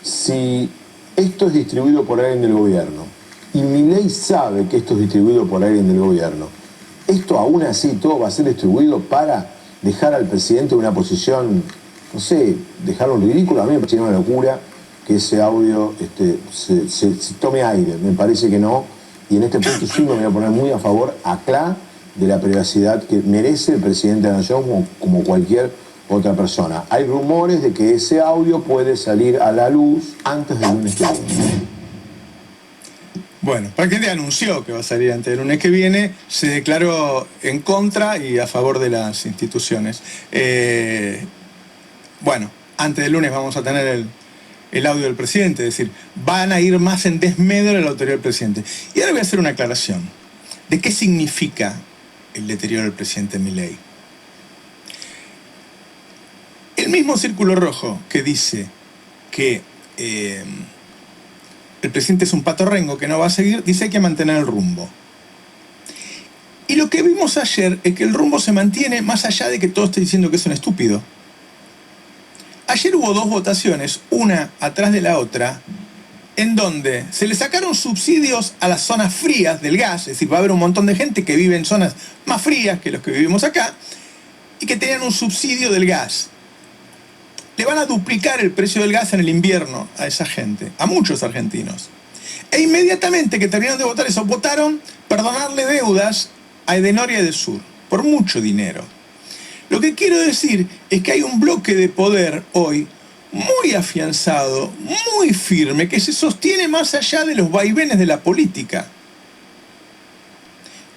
si esto es distribuido por alguien del gobierno y Milei sabe que esto es distribuido por alguien del gobierno, esto aún así todo va a ser distribuido para dejar al presidente en una posición, no sé, dejarlo en ridículo. A mí me parece una locura que ese audio se tome aire, me parece que no, y en este punto sí me voy a poner muy a favor acá de la privacidad que merece el presidente de la Nación como cualquier otra persona. Hay rumores de que ese audio puede salir a la luz antes del lunes que viene. Bueno, prácticamente anunció que va a salir antes del lunes que viene, se declaró en contra y a favor de las instituciones. Bueno, antes del lunes vamos a tener el audio del presidente, es decir, van a ir más en desmedro de la autoridad del presidente. Y ahora voy a hacer una aclaración de qué significa el deterioro del presidente Milei. El mismo círculo rojo que dice que el presidente es un pato rengo que no va a seguir, dice que hay que mantener el rumbo. Y lo que vimos ayer es que el rumbo se mantiene más allá de que todo esté diciendo que es un estúpido. Ayer hubo dos votaciones, una atrás de la otra, en donde se le sacaron subsidios a las zonas frías del gas, es decir, va a haber un montón de gente que vive en zonas más frías que los que vivimos acá, y que tenían un subsidio del gas. Le van a duplicar el precio del gas en el invierno a esa gente, a muchos argentinos. E inmediatamente que terminaron de votar eso, votaron perdonarle deudas a Edenor y a Edesur, por mucho dinero. Lo que quiero decir es que hay un bloque de poder hoy muy afianzado, muy firme, que se sostiene más allá de los vaivenes de la política.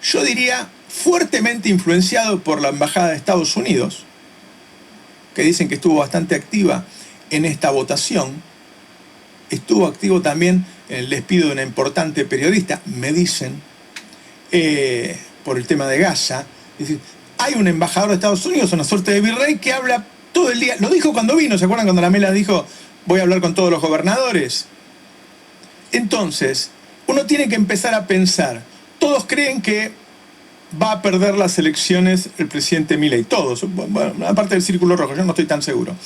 Yo diría fuertemente influenciado por la Embajada de Estados Unidos, que dicen que estuvo bastante activa en esta votación. Estuvo activo también en el despido de una importante periodista, me dicen, por el tema de Gaza. Es decir, hay un embajador de Estados Unidos, una suerte de virrey, que habla todo el día. Lo dijo cuando vino, ¿se acuerdan cuando la Mela dijo voy a hablar con todos los gobernadores? Entonces, uno tiene que empezar a pensar. Todos creen que va a perder las elecciones el presidente Milei. Todos, bueno, aparte del círculo rojo, yo no estoy tan seguro.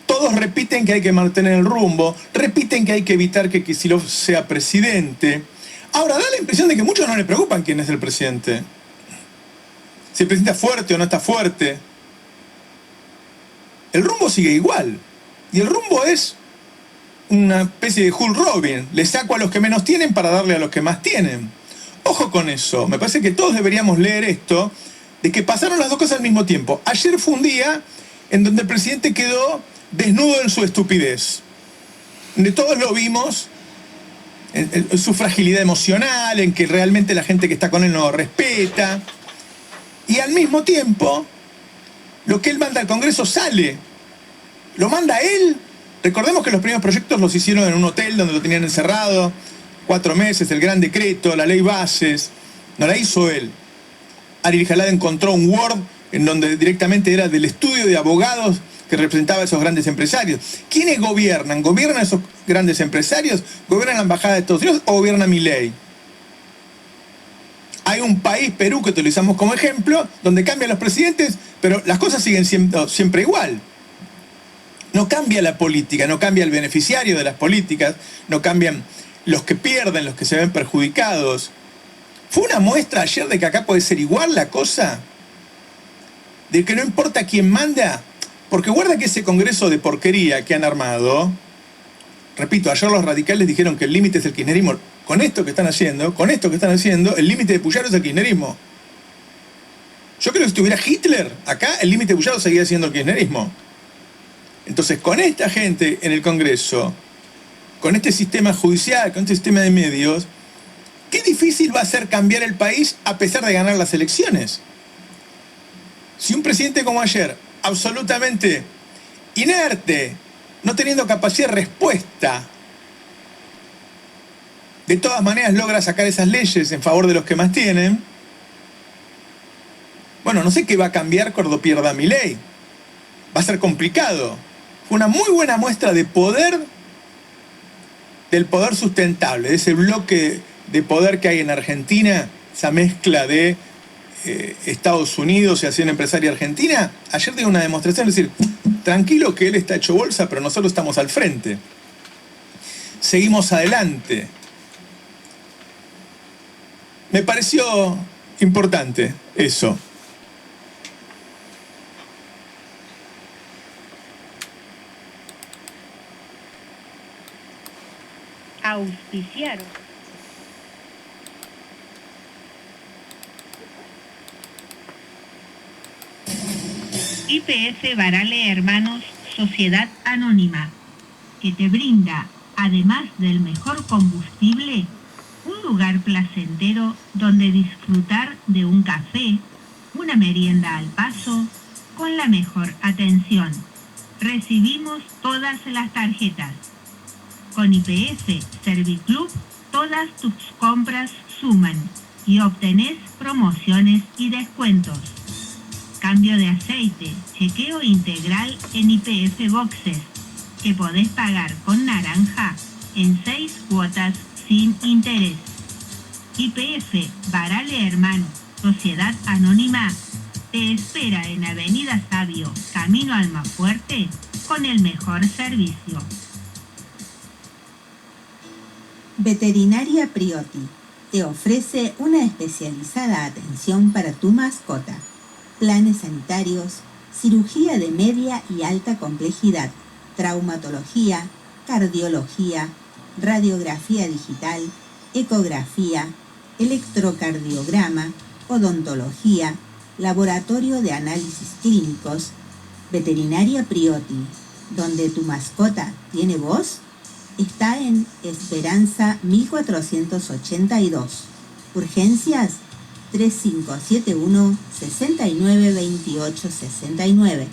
Todos repiten que hay que mantener el rumbo, repiten que hay que evitar que Kicillof sea presidente. Ahora, da la impresión de que a muchos no les preocupan quién es el presidente. Si el presidente está fuerte o no está fuerte. El rumbo sigue igual. Y el rumbo es una especie de Hulk Robin. Le saco a los que menos tienen para darle a los que más tienen. Ojo con eso. Me parece que todos deberíamos leer esto, de que pasaron las dos cosas al mismo tiempo. Ayer fue un día en donde el presidente quedó desnudo en su estupidez. De todos lo vimos, en su fragilidad emocional, en que realmente la gente que está con él no lo respeta. Y al mismo tiempo, lo que él manda al Congreso sale. Lo manda él. Recordemos que los primeros proyectos los hicieron en un hotel donde lo tenían encerrado 4 meses, el gran decreto, la ley bases. No la hizo él. Ariel Jalad encontró un Word en donde directamente era del estudio de abogados que representaba a esos grandes empresarios. ¿Quiénes gobiernan? ¿Gobiernan esos grandes empresarios? ¿Gobiernan la Embajada de Estados Unidos o gobierna Milei? Hay un país, Perú, que utilizamos como ejemplo, donde cambian los presidentes, pero las cosas siguen siendo siempre igual. No cambia la política, no cambia el beneficiario de las políticas, no cambian los que pierden, los que se ven perjudicados. ¿Fue una muestra ayer de que acá puede ser igual la cosa? De que no importa quién manda, porque guarda que ese congreso de porquería que han armado, repito, ayer los radicales dijeron que el límite es el kirchnerismo. Con esto que están haciendo, el límite de Puyaro es el kirchnerismo. Yo creo que si estuviera Hitler acá, el límite de Puyaro seguía siendo el kirchnerismo. Entonces, con esta gente en el Congreso, con este sistema judicial, con este sistema de medios, qué difícil va a ser cambiar el país a pesar de ganar las elecciones. Si un presidente como ayer, absolutamente inerte, no teniendo capacidad de respuesta, de todas maneras logra sacar esas leyes en favor de los que más tienen, bueno, no sé qué va a cambiar cuando pierda Milei. Va a ser complicado. Fue una muy buena muestra de poder, del poder sustentable, de ese bloque de poder que hay en Argentina, esa mezcla de Estados Unidos y acción empresaria argentina. Ayer dio una demostración, es decir, tranquilo que él está hecho bolsa, pero nosotros estamos al frente. Seguimos adelante. Me pareció importante eso. Auspiciaron. YPF Barale Hermanos, Sociedad Anónima, que te brinda, además del mejor combustible, un lugar placentero donde disfrutar de un café, una merienda al paso, con la mejor atención. Recibimos todas las tarjetas. Con YPF Serviclub, todas tus compras suman y obtenés promociones y descuentos. Cambio de aceite, chequeo integral en YPF Boxes, que podés pagar con naranja en 6 cuotas sin interés. YPF Barale Hermano, Sociedad Anónima, te espera en Avenida Sabio, Camino Almafuerte, con el mejor servicio. Veterinaria Priotti te ofrece una especializada atención para tu mascota. Planes sanitarios, cirugía de media y alta complejidad, traumatología, cardiología, radiografía digital, ecografía, electrocardiograma, odontología, laboratorio de análisis clínicos. Veterinaria Priotti, donde tu mascota tiene voz, está en Esperanza 1482. Urgencias 3571 69 28 69.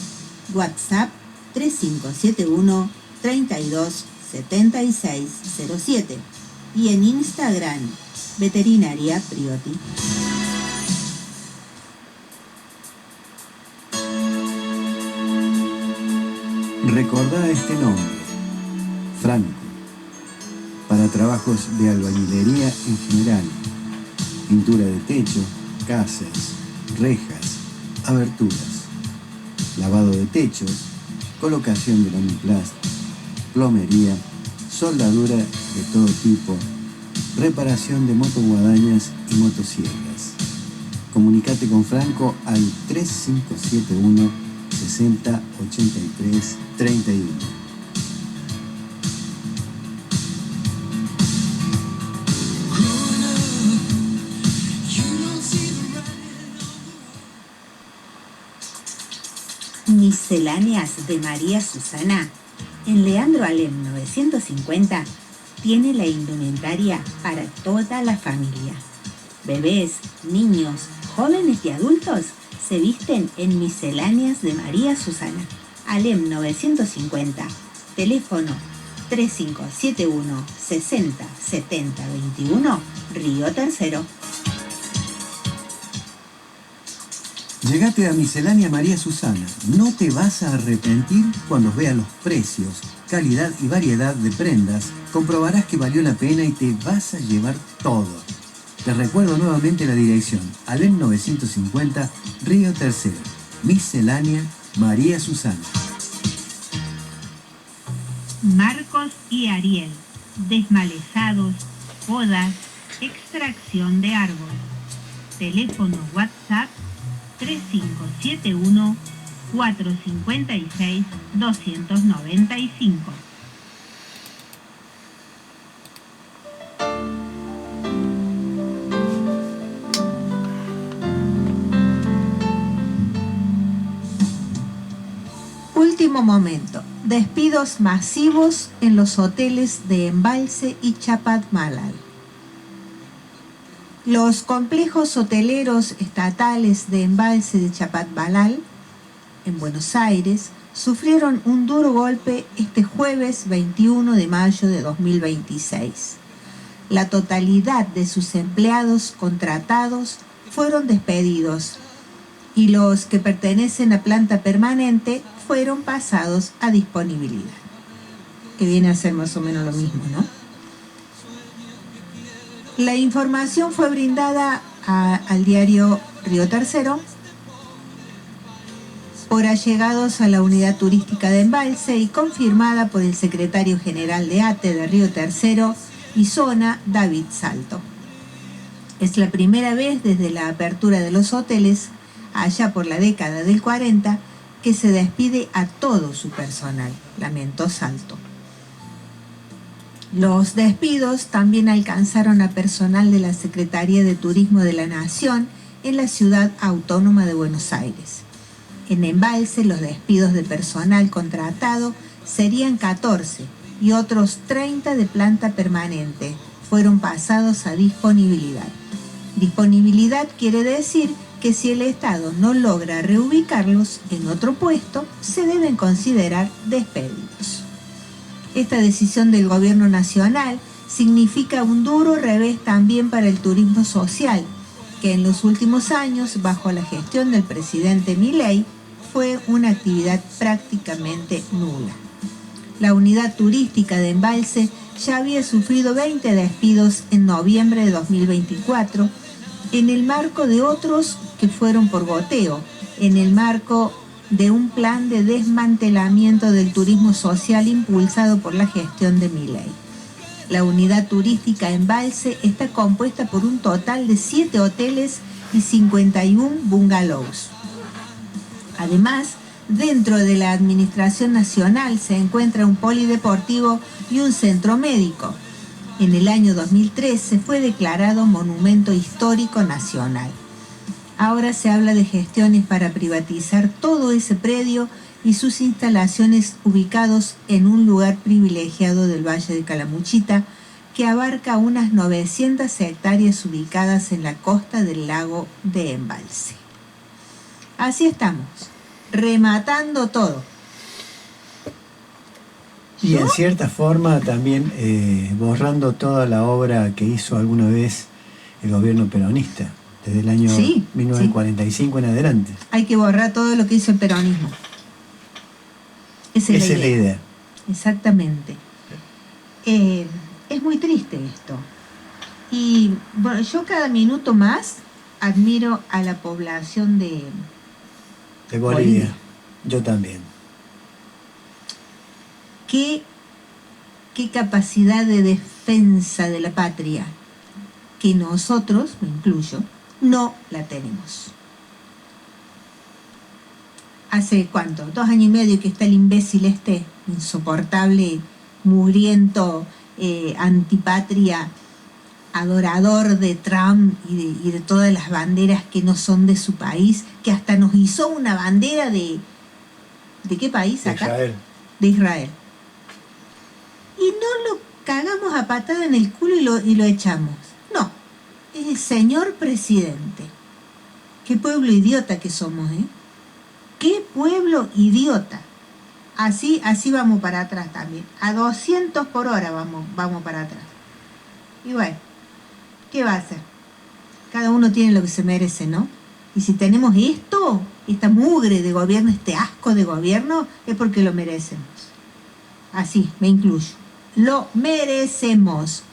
WhatsApp 3571 32 76 07. Y en Instagram, Veterinaria Priotti. Recordá este nombre, Franco, para trabajos de albañilería en general, pintura de techo, casas, rejas, aberturas, lavado de techos, colocación de lamiplast, plomería, soldadura de todo tipo, reparación de motoguadañas y motosierras. Comunicate con Franco al 3571 60 83 31. Misceláneas de María Susana, en Leandro Alem 950, tiene la indumentaria para toda la familia. Bebés, niños, jóvenes y adultos se visten en Misceláneas de María Susana. Alem 950, teléfono 3571 60 70 21, Río Tercero. Llegate a Miscelánea María Susana. No te vas a arrepentir cuando veas los precios, calidad y variedad de prendas. Comprobarás que valió la pena y te vas a llevar todo. Te recuerdo nuevamente la dirección. Alem 950, Río Tercero. Miscelánea María Susana. Marcos y Ariel, desmalezados, podas, extracción de árbol. Teléfono WhatsApp 3571 456 295. Último momento. Despidos masivos en los hoteles de Embalse y Chapadmalal. Los complejos hoteleros estatales de Embalse de Chapadmalal, en Buenos Aires, sufrieron un duro golpe este jueves 21 de mayo de 2026. La totalidad de sus empleados contratados fueron despedidos y los que pertenecen a planta permanente fueron pasados a disponibilidad, que viene a ser más o menos lo mismo, ¿no? La información fue brindada al diario Río Tercero por allegados a la unidad turística de Embalse y confirmada por el secretario general de ATE de Río Tercero y Zona, David Salto. Es la primera vez desde la apertura de los hoteles, allá por la década del 40, que se despide a todo su personal, lamentó Salto. Los despidos también alcanzaron a personal de la Secretaría de Turismo de la Nación en la ciudad autónoma de Buenos Aires. En Embalse, los despidos de personal contratado serían 14 y otros 30 de planta permanente fueron pasados a disponibilidad. Disponibilidad quiere decir que si el Estado no logra reubicarlos en otro puesto, se deben considerar despedidos. Esta decisión del gobierno nacional significa un duro revés también para el turismo social, que en los últimos años, bajo la gestión del presidente Milei, fue una actividad prácticamente nula. La unidad turística de Embalse ya había sufrido 20 despidos en noviembre de 2024, en el marco de otros que fueron por goteo, en el marco de un plan de desmantelamiento del turismo social impulsado por la gestión de Milei. La unidad turística Embalse está compuesta por un total de 7 hoteles y 51 bungalows. Además, dentro de la Administración Nacional se encuentra un polideportivo y un centro médico. En el año 2013 fue declarado Monumento Histórico Nacional. Ahora se habla de gestiones para privatizar todo ese predio y sus instalaciones ubicados en un lugar privilegiado del Valle de Calamuchita, que abarca unas 900 hectáreas ubicadas en la costa del lago de Embalse. Así estamos, rematando todo. Y en cierta forma también borrando toda la obra que hizo alguna vez el gobierno peronista, desde el año 1945 en adelante. Hay que borrar todo lo que hizo el peronismo. Esa es la idea. Exactamente. Es muy triste esto. Y bueno, yo cada minuto más admiro a la población de Bolivia. Yo también. ¿Qué capacidad de defensa de la patria que nosotros, me incluyo, no la tenemos? ¿Hace cuánto? 2 años y medio que está el imbécil este, insoportable, mugriento, antipatria, adorador de Trump y de todas las banderas que no son de su país, que hasta nos hizo una bandera ¿de qué país acá? Israel. De Israel. Y no lo cagamos a patada en el culo y lo echamos. No, es el señor presidente. Qué pueblo idiota que somos, ¿eh? Qué pueblo idiota. Así vamos para atrás también. A 200 por hora vamos para atrás. Y bueno, ¿qué va a hacer? Cada uno tiene lo que se merece, ¿no? Y si tenemos esto, esta mugre de gobierno, este asco de gobierno, es porque lo merecemos. Así, me incluyo. Lo merecemos.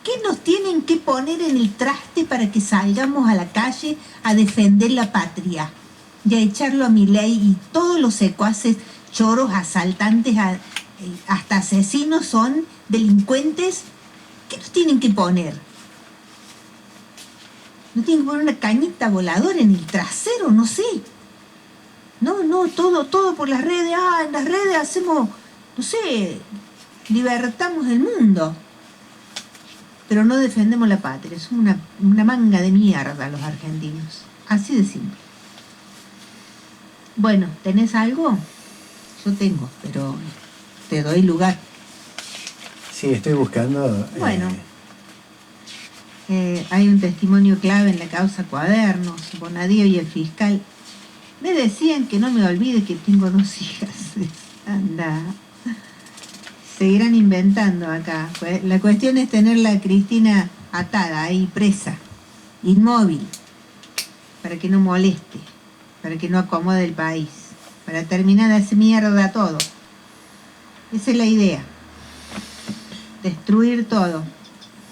¿Qué nos tienen que poner en el traste para que salgamos a la calle a defender la patria? Y a echarlo a Milei y todos los secuaces, choros, asaltantes, hasta asesinos son delincuentes. ¿Qué nos tienen que poner? ¿No tienen que poner una cañita voladora en el trasero? No sé. No, todo por las redes. En las redes hacemos, no sé, libertamos el mundo. Pero no defendemos la patria. Somos una manga de mierda los argentinos. Así de simple. Bueno, ¿tenés algo? Yo tengo, pero te doy lugar. Sí, estoy buscando. Bueno, hay un testimonio clave en la causa Cuadernos, Bonadío y el fiscal. Me decían que no me olvide que tengo 2 hijas. Anda. Seguirán inventando acá. La cuestión es tenerla a Cristina atada, ahí presa, inmóvil, para que no moleste, para que no acomode el país, para terminar de hacer mierda todo. Esa es la idea. Destruir todo.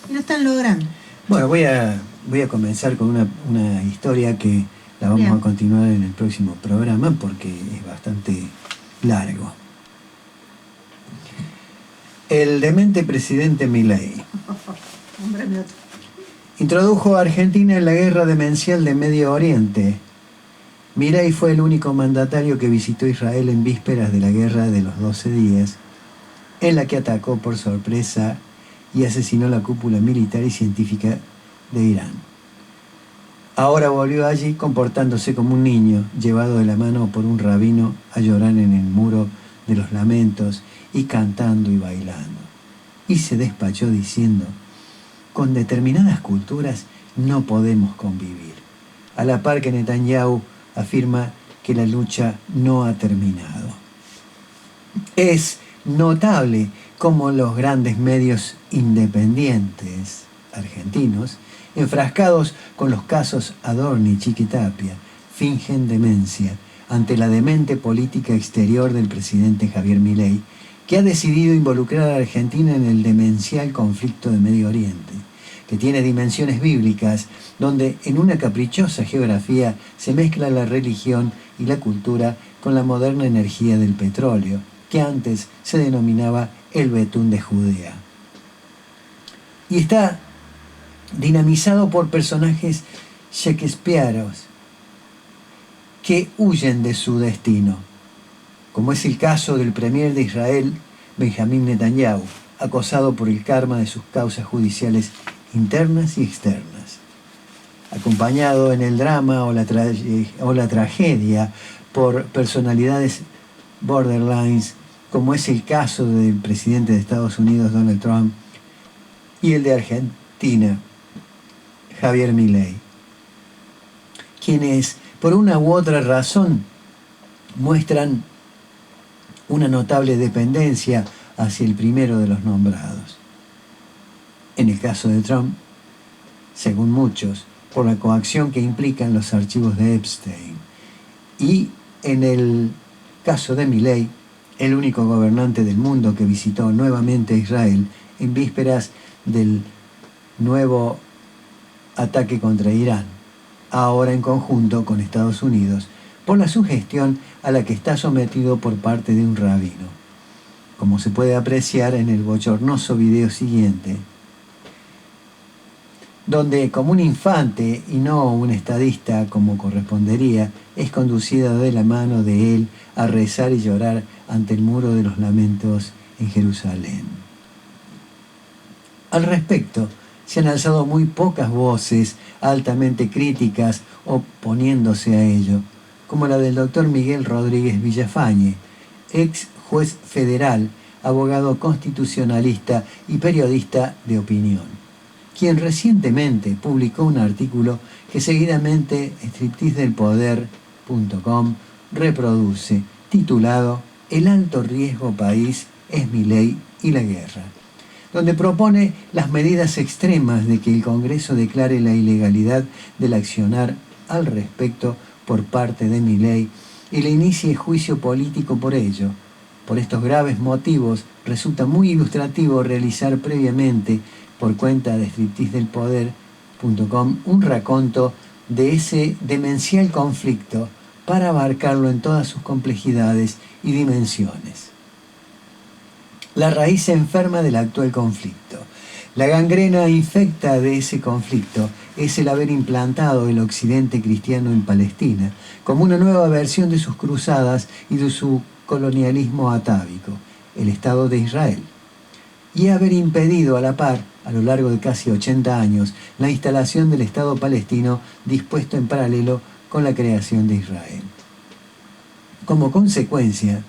Y lo están logrando. Bueno, voy a comenzar con una historia que La vamos Bien. a continuar en el próximo programa porque es bastante largo. El demente presidente Milei introdujo a Argentina en la guerra demencial de Medio Oriente. Milei fue el único mandatario que visitó Israel en vísperas de la guerra de los 12 días, en la que atacó por sorpresa y asesinó la cúpula militar y científica de Irán. Ahora volvió allí comportándose como un niño, llevado de la mano por un rabino a llorar en el muro de los lamentos y cantando y bailando. Y se despachó diciendo: con determinadas culturas no podemos convivir. A la par que Netanyahu afirma que la lucha no ha terminado. Es notable cómo los grandes medios independientes argentinos, enfrascados con los casos Adorni y Chiquitapia, fingen demencia ante la demente política exterior del presidente Javier Milei, que ha decidido involucrar a Argentina en el demencial conflicto de Medio Oriente, que tiene dimensiones bíblicas, donde en una caprichosa geografía se mezcla la religión y la cultura con la moderna energía del petróleo, que antes se denominaba el betún de Judea. Y está dinamizado por personajes shakespeareanos que huyen de su destino, como es el caso del premier de Israel, Benjamín Netanyahu, acosado por el karma de sus causas judiciales internas y externas, acompañado en el drama o la tragedia por personalidades borderlines, como es el caso del presidente de Estados Unidos, Donald Trump, y el de Argentina, Javier Milei, quienes por una u otra razón muestran una notable dependencia hacia el primero de los nombrados. En el caso de Trump, según muchos, por la coacción que implican los archivos de Epstein. Y en el caso de Milei, el único gobernante del mundo que visitó nuevamente Israel en vísperas del nuevo ataque contra Irán, ahora en conjunto con Estados Unidos, por la sugestión a la que está sometido por parte de un rabino, como se puede apreciar en el bochornoso video siguiente, donde como un infante y no un estadista como correspondería, es conducida de la mano de él a rezar y llorar ante el muro de los lamentos en Jerusalén. Al respecto, se han alzado muy pocas voces altamente críticas oponiéndose a ello, como la del doctor Miguel Rodríguez Villafañe, ex juez federal, abogado constitucionalista y periodista de opinión, quien recientemente publicó un artículo que seguidamente stripteasedelpoder.com reproduce, titulado «El alto riesgo país es Milei y la guerra», donde propone las medidas extremas de que el Congreso declare la ilegalidad del accionar al respecto por parte de Milei y le inicie juicio político por ello. Por estos graves motivos, resulta muy ilustrativo realizar previamente, por cuenta de stripteasedelpoder.com, un raconto de ese demencial conflicto para abarcarlo en todas sus complejidades y dimensiones. La raíz enferma del actual conflicto. La gangrena infecta de ese conflicto es el haber implantado el occidente cristiano en Palestina como una nueva versión de sus cruzadas y de su colonialismo atávico, el Estado de Israel, y haber impedido a la par, a lo largo de casi 80 años, la instalación del Estado palestino dispuesto en paralelo con la creación de Israel. Como consecuencia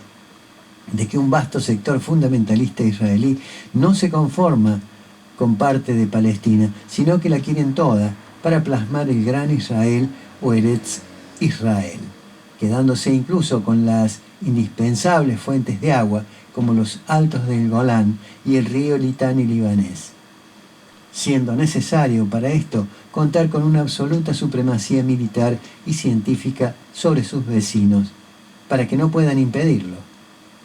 de que un vasto sector fundamentalista israelí no se conforma con parte de Palestina, sino que la quieren toda para plasmar el Gran Israel o Eretz Israel, quedándose incluso con las indispensables fuentes de agua como los altos del Golán y el río Litani libanés, siendo necesario para esto contar con una absoluta supremacía militar y científica sobre sus vecinos, para que no puedan impedirlo,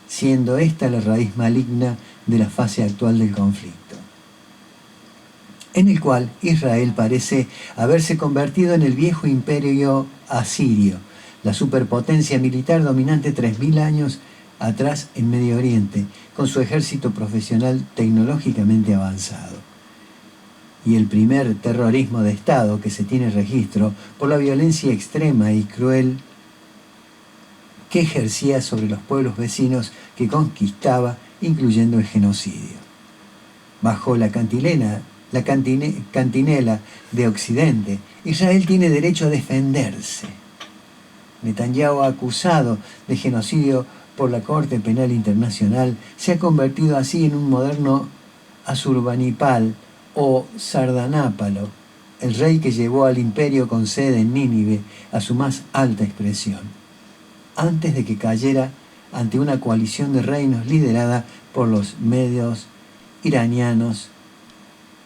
siendo esta la raíz maligna de la fase actual del conflicto. en el cual Israel parece haberse convertido en el viejo imperio asirio, la superpotencia militar dominante 3000 años atrás en Medio Oriente, con su ejército profesional tecnológicamente avanzado. Y el primer terrorismo de Estado que se tiene registro por la violencia extrema y cruel que ejercía sobre los pueblos vecinos que conquistaba, incluyendo el genocidio. Bajo la cantinela de Occidente, Israel tiene derecho a defenderse. Netanyahu, acusado de genocidio por la Corte Penal Internacional, se ha convertido así en un moderno Asurbanipal o Sardanápalo, el rey que llevó al imperio con sede en Nínive a su más alta expresión, antes de que cayera ante una coalición de reinos liderada por los medios iranianos,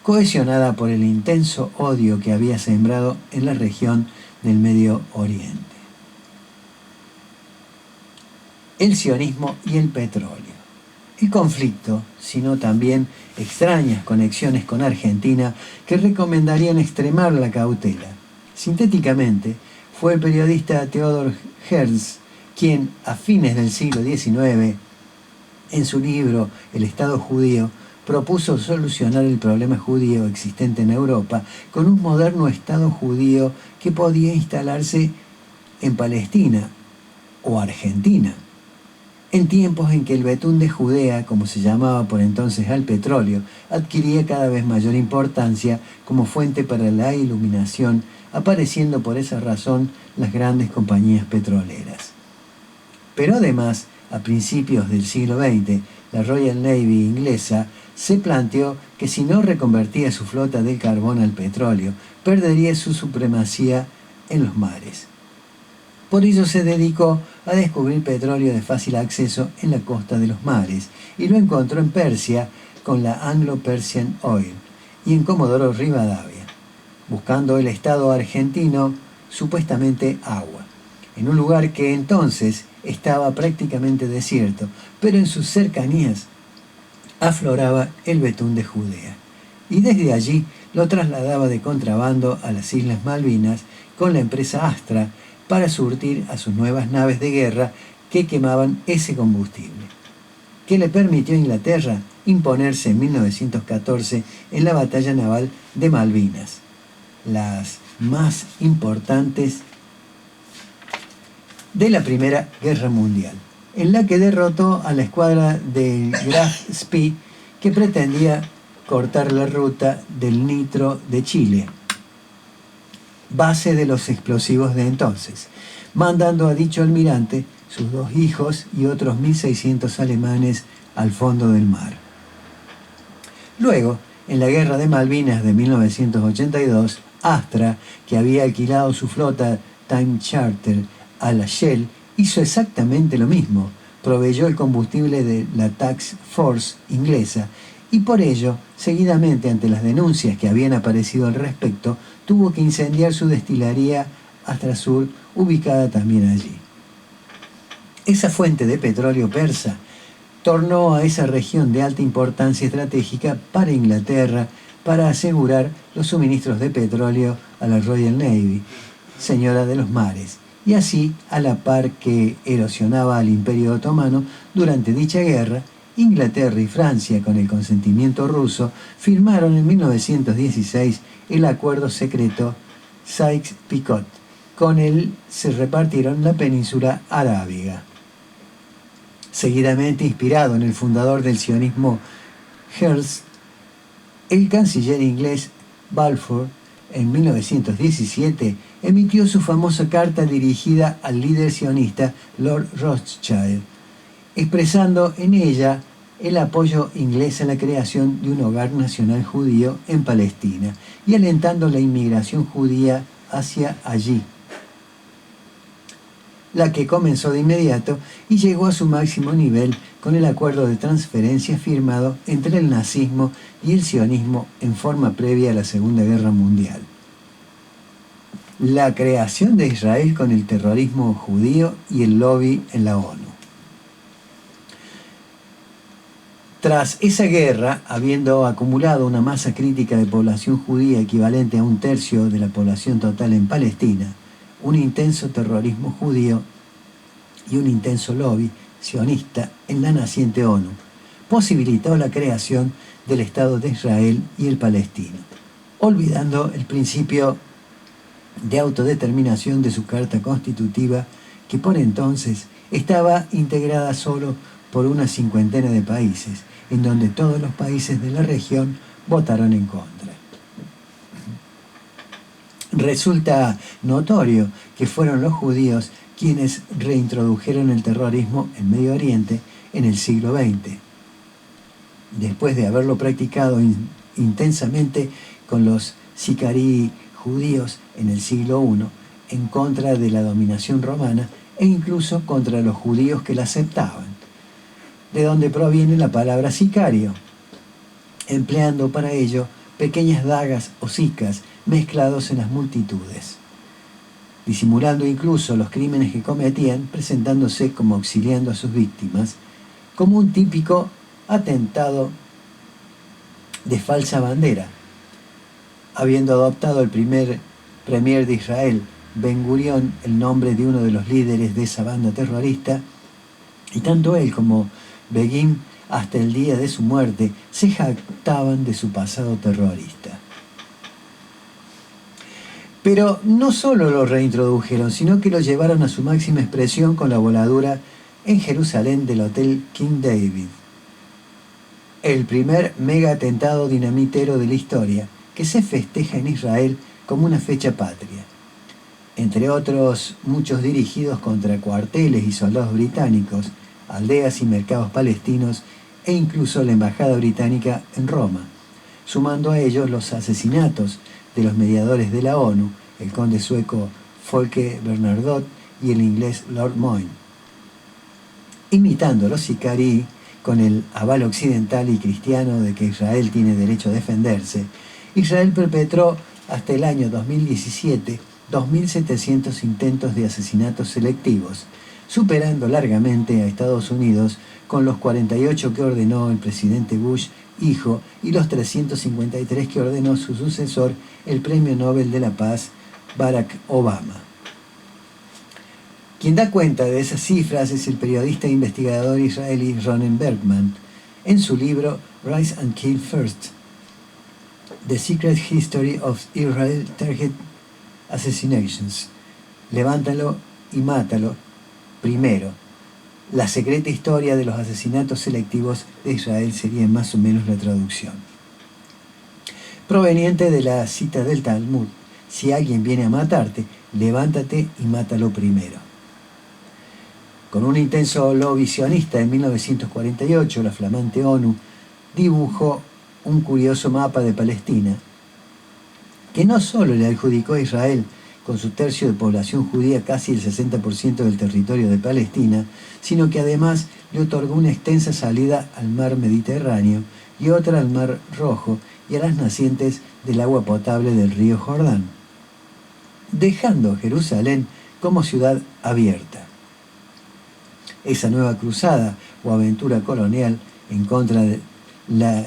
cohesionada por el intenso odio que había sembrado en la región del Medio Oriente. El sionismo y el petróleo. El conflicto, sino también extrañas conexiones con Argentina que recomendarían extremar la cautela. Sintéticamente, fue el periodista Theodor Herzl quien, a fines del siglo XIX, en su libro El Estado Judío, propuso solucionar el problema judío existente en Europa con un moderno Estado judío que podía instalarse en Palestina o Argentina, en tiempos en que el betún de Judea, como se llamaba por entonces al petróleo, adquiría cada vez mayor importancia como fuente para la iluminación, apareciendo por esa razón las grandes compañías petroleras. Pero además, a principios del siglo XX, la Royal Navy inglesa se planteó que si no reconvertía su flota del carbón al petróleo, perdería su supremacía en los mares. Por ello se dedicó a descubrir petróleo de fácil acceso en la costa de los mares y lo encontró en Persia con la Anglo-Persian Oil y en Comodoro Rivadavia, buscando el Estado argentino supuestamente agua, en un lugar que entonces estaba prácticamente desierto, pero en sus cercanías afloraba el betún de Judea, y desde allí lo trasladaba de contrabando a las Islas Malvinas con la empresa Astra para surtir a sus nuevas naves de guerra que quemaban ese combustible, que le permitió a Inglaterra imponerse en 1914 en la batalla naval de Malvinas, las más importantes de la Primera Guerra Mundial, en la que derrotó a la escuadra del Graf Spee que pretendía cortar la ruta del nitro de Chile, base de los explosivos de entonces, mandando a dicho almirante, sus dos hijos y otros 1.600 alemanes al fondo del mar. Luego, en la Guerra de Malvinas de 1982, Astra, que había alquilado su flota Time Charter a la Shell, hizo exactamente lo mismo, proveyó el combustible de la Task Force inglesa y por ello, seguidamente ante las denuncias que habían aparecido al respecto, tuvo que incendiar su destilería Astrasur, ubicada también allí. Esa fuente de petróleo persa tornó a esa región de alta importancia estratégica para Inglaterra para asegurar los suministros de petróleo a la Royal Navy, señora de los mares, y así, a la par que erosionaba al Imperio Otomano durante dicha guerra, Inglaterra y Francia, con el consentimiento ruso, firmaron en 1916 el acuerdo secreto Sykes-Picot. Con él se repartieron la península arábiga. Seguidamente, inspirado en el fundador del sionismo Herzl, el canciller inglés Balfour, en 1917, emitió su famosa carta dirigida al líder sionista Lord Rothschild, expresando en ella el apoyo inglés a la creación de un hogar nacional judío en Palestina y alentando la inmigración judía hacia allí, la que comenzó de inmediato y llegó a su máximo nivel con el acuerdo de transferencia firmado entre el nazismo y el sionismo en forma previa a la Segunda Guerra Mundial. La creación de Israel con el terrorismo judío y el lobby en la ONU. Tras esa guerra, habiendo acumulado una masa crítica de población judía equivalente a 1/3 de la población total en Palestina, un intenso terrorismo judío y un intenso lobby sionista en la naciente ONU, posibilitó la creación del Estado de Israel y el palestino, olvidando el principio de autodeterminación de su carta constitutiva, que por entonces estaba integrada solo por una cincuentena de países, en donde todos los países de la región votaron en contra. Resulta notorio que fueron los judíos quienes reintrodujeron el terrorismo en Medio Oriente en el siglo XX, después de haberlo practicado intensamente con los sicarí judíos en el siglo I, en contra de la dominación romana e incluso contra los judíos que la aceptaban, de donde proviene la palabra sicario, empleando para ello pequeñas dagas o sicas mezclados en las multitudes, disimulando incluso los crímenes que cometían, presentándose como auxiliando a sus víctimas, como un típico atentado de falsa bandera, habiendo adoptado el primer premier de Israel, Ben Gurión, el nombre de uno de los líderes de esa banda terrorista, y tanto él como Begin, hasta el día de su muerte, se jactaban de su pasado terrorista. Pero no solo lo reintrodujeron, sino que lo llevaron a su máxima expresión con la voladura en Jerusalén del Hotel King David, el primer mega atentado dinamitero de la historia, que se festeja en Israel como una fecha patria. Entre otros, muchos dirigidos contra cuarteles y soldados británicos, aldeas y mercados palestinos e incluso la embajada británica en Roma, sumando a ellos los asesinatos de los mediadores de la ONU, el conde sueco Folke Bernadotte y el inglés Lord Moyne. Imitando a los sicarí, con el aval occidental y cristiano de que Israel tiene derecho a defenderse, Israel perpetró hasta el año 2017 2.700 intentos de asesinatos selectivos, superando largamente a Estados Unidos con los 48 que ordenó el presidente Bush hijo y los 353 que ordenó su sucesor, el Premio Nobel de la Paz, Barack Obama. Quien da cuenta de esas cifras es el periodista e investigador israelí Ronen Bergman, en su libro Rise and Kill First: The Secret History of Israel Target Assassinations. Levántalo y mátalo primero. La secreta historia de los asesinatos selectivos de Israel sería más o menos la traducción. Proveniente de la cita del Talmud: si alguien viene a matarte, levántate y mátalo primero. Con un intenso lobby sionista, en 1948, la flamante ONU dibujó un curioso mapa de Palestina, que no solo le adjudicó a Israel, con su tercio de población judía, casi el 60% del territorio de Palestina, sino que además le otorgó una extensa salida al mar Mediterráneo y otra al mar Rojo y a las nacientes del agua potable del río Jordán, dejando a Jerusalén como ciudad abierta. Esa nueva cruzada o aventura colonial en contra de la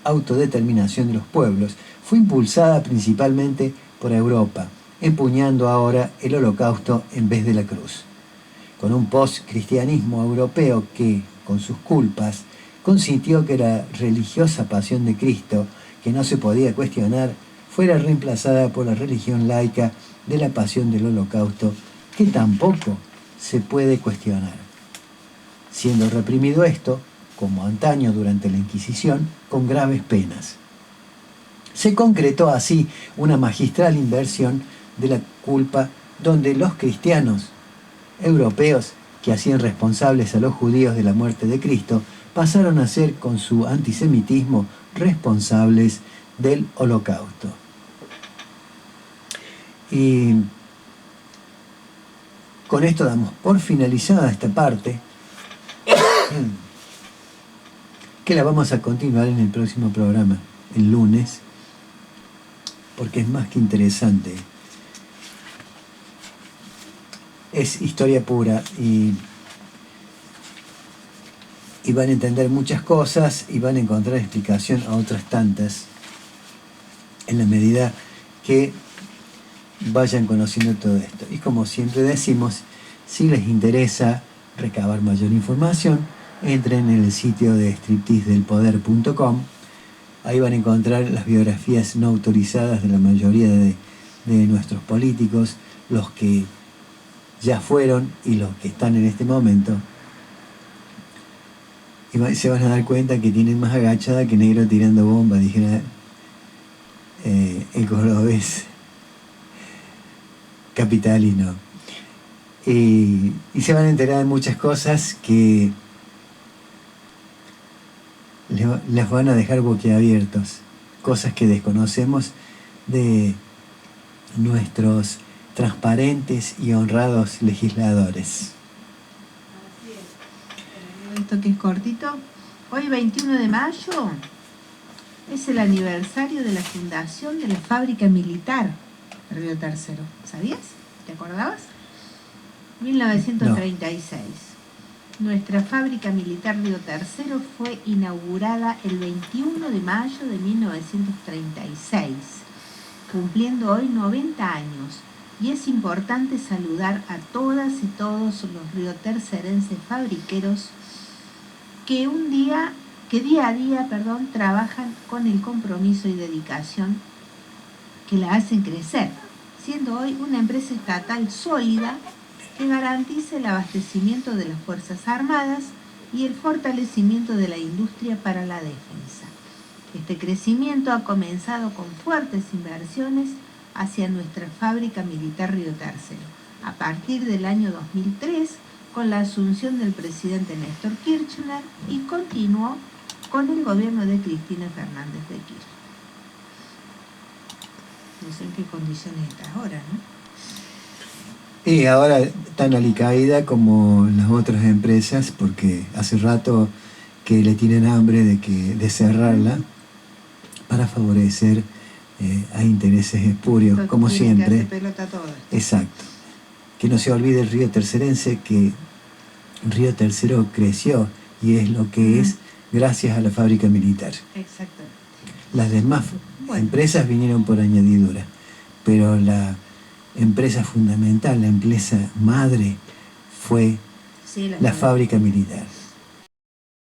autodeterminación de los pueblos fue impulsada principalmente por Europa, empuñando ahora el holocausto en vez de la cruz, con un post-cristianismo europeo que, con sus culpas, consintió que la religiosa pasión de Cristo, que no se podía cuestionar, fuera reemplazada por la religión laica de la pasión del holocausto, que tampoco se puede cuestionar, siendo reprimido esto, como antaño durante la Inquisición, con graves penas. Se concretó así una magistral inversión de la culpa, donde los cristianos europeos que hacían responsables a los judíos de la muerte de Cristo pasaron a ser, con su antisemitismo, responsables del holocausto. Y con esto damos por finalizada esta parte, que la vamos a continuar en el próximo programa, el lunes, porque es más que interesante. Es historia pura y y van a entender muchas cosas y van a encontrar explicación a otras tantas en la medida que vayan conociendo todo esto. Y como siempre decimos, si les interesa recabar mayor información, entren en el sitio de stripteasedelpoder.com. Ahí van a encontrar las biografías no autorizadas de la mayoría de nuestros políticos, los que ya fueron y los que están en este momento. Y se van a dar cuenta que tienen más agachada que negro tirando bomba, dijera el cordobés capitalino. Y se van a enterar de muchas cosas que les van a dejar boquiabiertos, cosas que desconocemos de nuestros transparentes y honrados legisladores. Esto que es cortito. Hoy 21 de mayo es el aniversario de la fundación de la fábrica militar de Río Tercero. ¿Sabías? ¿Te acordabas? 1936. No. Nuestra fábrica militar Río Tercero fue inaugurada el 21 de mayo de 1936, cumpliendo hoy 90 años. Y es importante saludar a todas y todos los riotercerenses fabriqueros que día a día trabajan con el compromiso y dedicación que la hacen crecer, siendo hoy una empresa estatal sólida que garantiza el abastecimiento de las Fuerzas Armadas y el fortalecimiento de la industria para la defensa. Este crecimiento ha comenzado con fuertes inversiones hacia nuestra fábrica militar Río Tercero, a partir del año 2003, con la asunción del presidente Néstor Kirchner, y continuó con el gobierno de Cristina Fernández de Kirchner. No sé en qué condiciones está ahora, ¿no? Y ahora tan alicaída como las otras empresas, porque hace rato que le tienen hambre de cerrarla para favorecer a intereses espurios, Todo como siempre. hace pelota todo. Exacto. Que no se olvide el río tercerense, que Río Tercero creció y es lo que es gracias a la fábrica militar. Exactamente. Las demás empresas vinieron por añadidura, pero la empresa fundamental, la empresa madre, fue la fábrica militar.